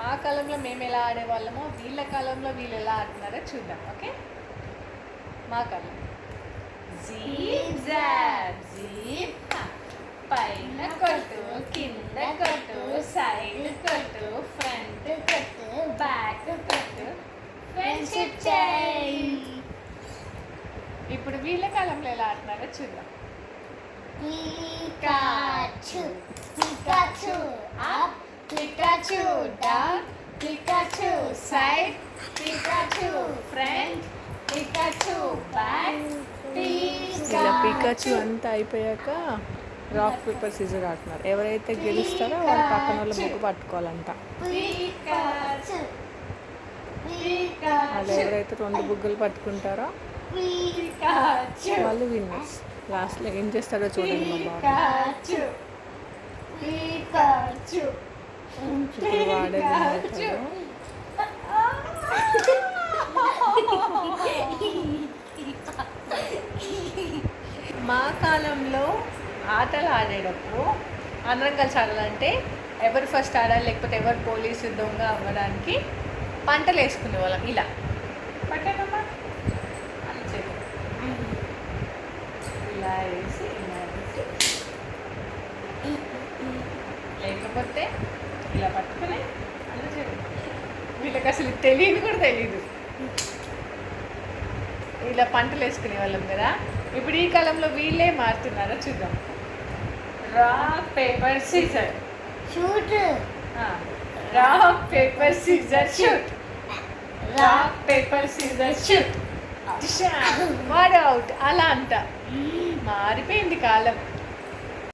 మా కాలంలో మేము ఎలా ఆడేవాళ్ళమో వీళ్ళ కాలంలో వీళ్ళు ఎలా ఆడుతున్నారో చూద్దాం. ఓకే, మా కాలం జీప్ జాబ్ జీప్, పైన కొట్టు కింద కొట్టు సైడ్ కొట్టు ఫ్రంట్ కొట్టు బ్యాక్ కొట్టు ఫ్రెండ్షిప్ చేయి. ఇప్పుడు వీళ్ళ కాలంలో ఎలా ఆడుతున్నారో చూద్దాం. Pikachu, Pikachu up, Pikachu down, Pikachu side, Pikachu front, Pikachu back, ఇలా పికాచు అంతా అయిపోయాక రాక్ పేపర్ సీజర్ ఆడుతున్నారు. ఎవరైతే గెలుస్తారో వాళ్ళ పక్కన వాళ్ళ బుక్ పట్టుకోవాలంట. Pikachu, వాళ్ళు ఎవరైతే 2 బుగ్గలు పట్టుకుంటారో Pikachu, వాళ్ళు విన్నర్స్. లాస్ట్లో ఏం చేస్తారో చూడండి మా బాబు. Pikachu, Pikachu, ఇప్పుడు వాడేది అవుతాడు. మా కాలంలో ఆటలు ఆడేటప్పుడు అందరం కలిసి ఆడాలంటే ఎవరు ఫస్ట్ ఆడాలి, లేకపోతే ఎవరు పోలీసు దొంగ అవ్వడానికి పంటలు వేసుకునే వాళ్ళం. ఇలా పట్టానమ్మా అని చెప్పి ఇలా వేసి లేకపోతే ఇలా పట్టుకుని అలా చెప్పి వీళ్ళకి అసలు తెలియదు కూడా తెలియదు. ఇలా పంటలు వేసుకునే వాళ్ళం కదా. ఇప్పుడు ఈ కాలంలో వీళ్ళే మారుతున్నారో చూద్దాం. Rock paper scissor shoot, rock paper scissor shoot, rock paper scissor shoot, వాడు అవుట్. అలా అంట మారిపోయింది కాలం.